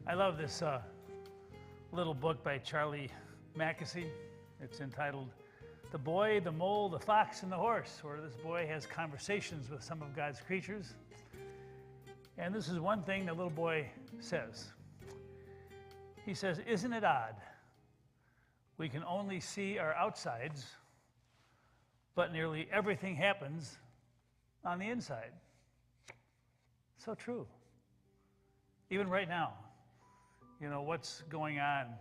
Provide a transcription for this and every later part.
I love this little book by Charlie Mackesy. It's entitled The Boy, the Mole, the Fox, and the Horse, where this boy has conversations with some of God's creatures. And this is one thing the little boy says. He says, "Isn't it odd? We can only see our outsides, but nearly everything happens on the inside." So true. Even right now, you know, what's going on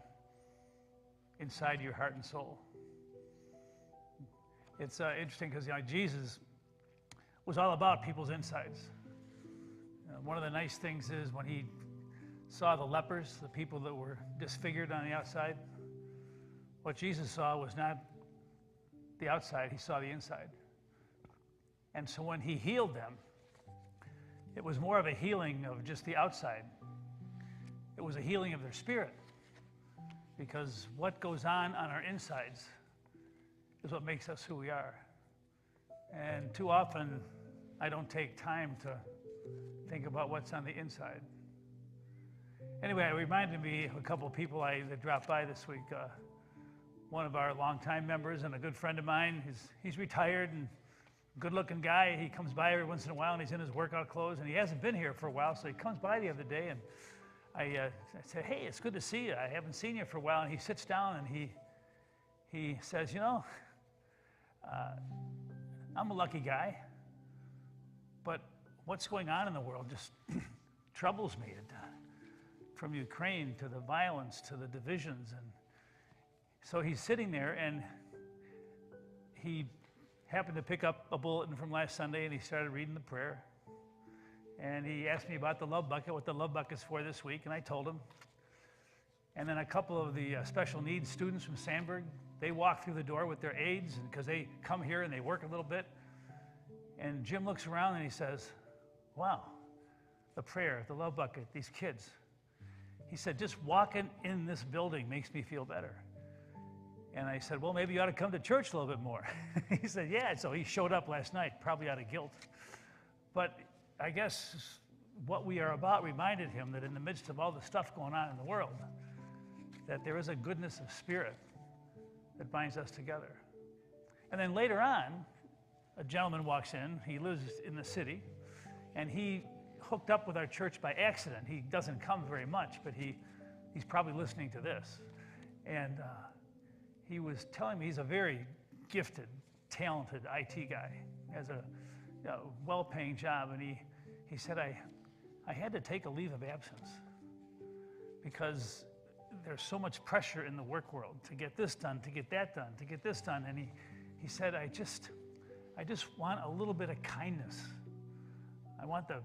inside your heart and soul. It's interesting because, Jesus was all about people's insides. One of the nice things is when he saw the lepers, the people that were disfigured on the outside, what Jesus saw was not the outside, he saw the inside. And so when he healed them, it was more of a healing of just the outside. It was a healing of their spirit, because what goes on our insides is what makes us who we are. And too often, I don't take time to think about what's on the inside. Anyway, it reminded me of a couple of people that dropped by this week. One of our longtime members and a good friend of mine, he's retired and good-looking guy. He comes by every once in a while, and he's in his workout clothes, and he hasn't been here for a while, so he comes by the other day, and I said, "Hey, it's good to see you. I haven't seen you for a while." And he sits down, and he says, I'm a lucky guy, but what's going on in the world just troubles me. From Ukraine to the violence to the divisions. And so he's sitting there, and he happened to pick up a bulletin from last Sunday, and he started reading the prayer. And he asked me about the love bucket, what the love bucket's for this week, and I told him. And then a couple of the special needs students from Sandburg, they walk through the door with their aides, because they come here and they work a little bit. And Jim looks around and he says, "Wow, the prayer, the love bucket, these kids." He said, "Just walking in this building makes me feel better." And I said, "Well, maybe you ought to come to church a little bit more." He said, "Yeah." So he showed up last night, probably out of guilt. But I guess what we are about reminded him that in the midst of all the stuff going on in the world, that there is a goodness of spirit that binds us together. And then later on, a gentleman walks in. He lives in the city, and he hooked up with our church by accident. He doesn't come very much, but he's probably listening to this. And he was telling me he's a very gifted, talented IT guy. He has a well-paying job, and he said, I had to take a leave of absence because there's so much pressure in the work world to get this done, to get that done, to get this done. And he said, I just want a little bit of kindness. I want the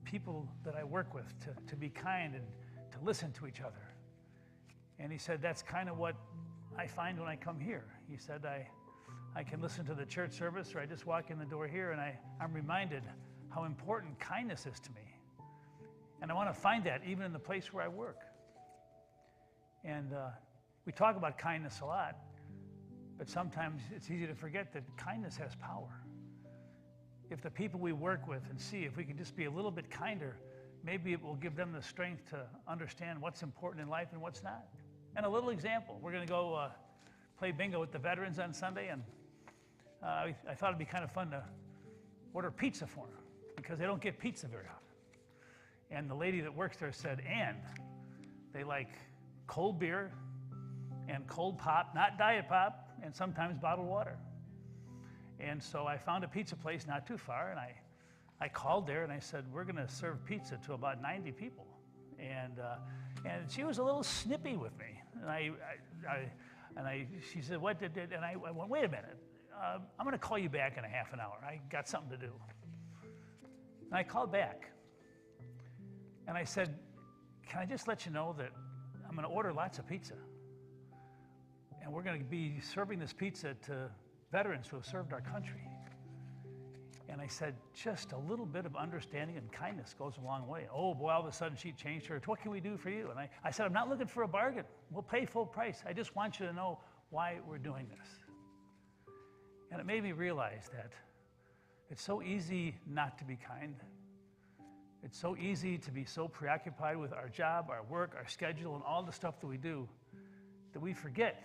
people that I work with to be kind and to listen to each other. And he said, that's kind of what I find when I come here. He said, I can listen to the church service, or I just walk in the door here, and I'm reminded how important kindness is to me. And I want to find that even in the place where I work. And we talk about kindness a lot, but sometimes it's easy to forget that kindness has power. If the people we work with and see, if we can just be a little bit kinder, maybe it will give them the strength to understand what's important in life and what's not. And a little example, we're going to go play bingo with the veterans on Sunday, and I thought it'd be kind of fun to order pizza for them, because they don't get pizza very often. And the lady that works there said, and they like cold beer and cold pop, not diet pop, and sometimes bottled water. And so I found a pizza place not too far, and I called there and I said, we're going to serve pizza to about 90 people. And she was a little snippy with me. And she said, what did it? And I went, wait a minute. I'm going to call you back in a half an hour. I got something to do. And I called back. And I said, can I just let you know that I'm going to order lots of pizza. And we're going to be serving this pizza to veterans who have served our country. And I said, just a little bit of understanding and kindness goes a long way. Oh, boy, all of a sudden she changed her. What can we do for you? And I said, I'm not looking for a bargain. We'll pay full price. I just want you to know why we're doing this. And it made me realize that it's so easy not to be kind. It's so easy to be so preoccupied with our job, our work, our schedule, and all the stuff that we do that we forget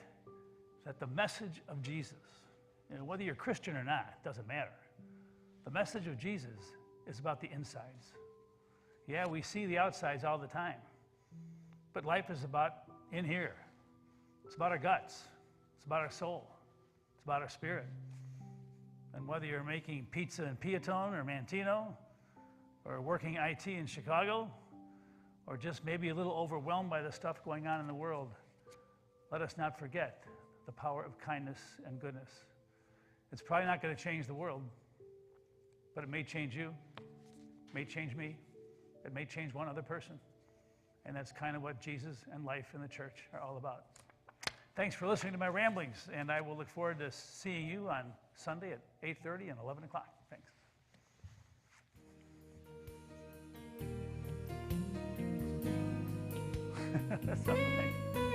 that the message of Jesus, whether you're Christian or not, doesn't matter. The message of Jesus is about the insides. Yeah, we see the outsides all the time, but life is about in here. It's about our guts. It's about our soul. It's about our spirit. And whether you're making pizza in Piatone or Mantino, or working IT in Chicago, or just maybe a little overwhelmed by the stuff going on in the world, let us not forget the power of kindness and goodness. It's probably not going to change the world, but it may change you, it may change me, it may change one other person. And that's kind of what Jesus and life in the church are all about. Thanks for listening to my ramblings, and I will look forward to seeing you on Sunday at 8:30 and 11 o'clock. Thanks. That's something.